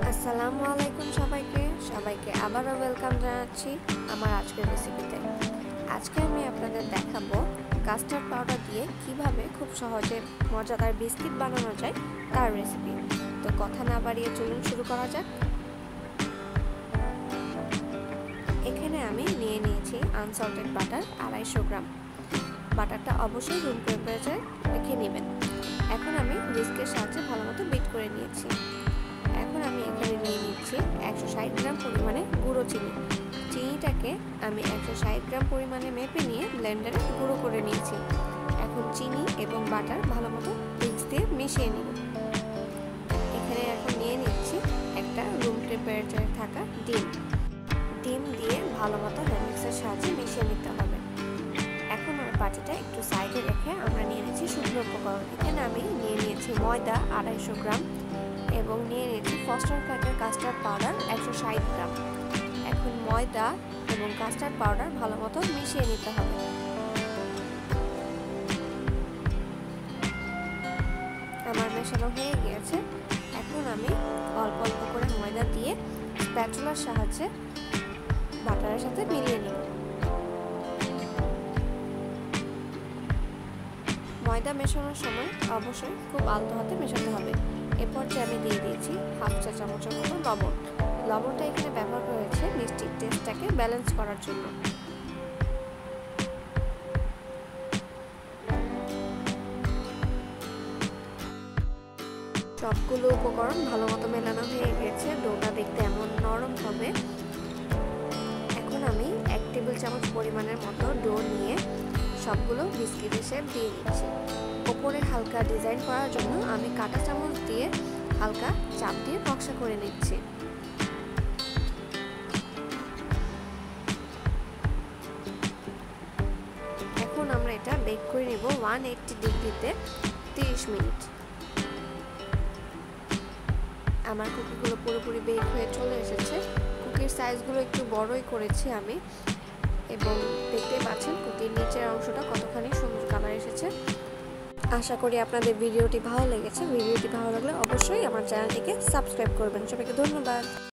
আসসালামু আলাইকুম সবাইকে আবারও ওয়েলকাম জানাচ্ছি আমার আজকের রেসিপিতে। আজকে আমি আপনাদের দেখাবো কাস্টার্ড পাউডার দিয়ে কিভাবে খুব সহজে মজাদার বিস্কিট বানানো যায় তার রেসিপি। তো কথা না বাড়িয়ে চলুন শুরু করা যাক। এখানে আমি নিয়ে নিয়েছি আনসল্টেড বাটার 250 গ্রাম। বাটারটা অবশ্যই রুম টেম্পারেচারে রেখে নেবেন। এখন আমি হুইস্কের সাহায্যে ভালোমতো বিট করে নিয়েছি। এখন আমি এখানে নিয়ে নিচ্ছি 160 গ্রাম পরিমাণে গুঁড়ো চিনি। চিনিটাকে আমি 160 গ্রাম পরিমাণে মেপে নিয়ে ব্লেন্ডারে গুঁড়ো করে নিয়েছি। এখন চিনি এবং বাটার ভালোমতো মিক্স দিয়ে মিশিয়ে নিব। এখানে এখন নিয়ে নিচ্ছি একটা রুম টেম্পারেচারে থাকা ডিম দিয়ে ভালোমতো হ্যান্ডমিক্সের সাহায্যে মিশিয়ে নিতে হবে। এখন আমার বাটিটা একটু সাইডে রেখে আমরা নিয়ে নিচ্ছি শুকনো উপকরণ। এখানে আমি নিয়ে নিয়েছি ময়দা 250 গ্রাম এবং নিয়ে নিয়েছি ফস্টার কাটের কাস্টার্ড পাউডার 160 গ্রাম। এখন ময়দা এবং কাস্টার্ড পাউডার ভালোমতো মিশিয়ে নিতে হবে। আমার মেশানো হয়ে গিয়েছে। এখন আমি অল্প অল্প করে ময়দা দিয়ে স্প্যাচুলার সাহায্যে বাটারের সাথে মিলিয়ে নিব। ময়দা মেশানোর সময় অবশ্যই খুব আলতো হাতে মেশাতে হবে। এরপর যে আমি দিয়ে দিয়েছি 1/2 চা চামচের মতো লবণটা এখানে ব্যবহার করেছে মিষ্টির টেস্টটাকে ব্যালেন্স করার জন্য। সবগুলো উপকরণ ভালো মতো মেলানো হয়ে গেছে। ডোটা দেখতে এমন নরম হবে। এখন আমি 1 টেবিল চামচ পরিমাণের মতো ডো নিয়ে সবগুলো বিস্কিটের শেপ দিয়ে দিচ্ছি। ওপরে হালকা ডিজাইন করার জন্য আমি কাঁটা চামচ দিয়ে হালকা চাপ দিয়ে নকশা করে নিচ্ছি। এখন আমরা এটা বেক করে নেব 180 ডিগ্রিতে 30 মিনিট। আমার কুকিগুলো পুরোপুরি বেক হয়ে চলে এসেছে। কুকির সাইজগুলো একটু বড়ই করেছি আমি, এবং দেখতেই পাচ্ছেন কুকির নিচের অংশটা কতখানি সুন্দর কালার এসেছে। আশা করি আপনাদের ভিডিওটি ভালো লেগেছে। ভিডিওটি ভালো লাগলে অবশ্যই আমার চ্যানেলটিকে সাবস্ক্রাইব করবেন। সবাইকে ধন্যবাদ।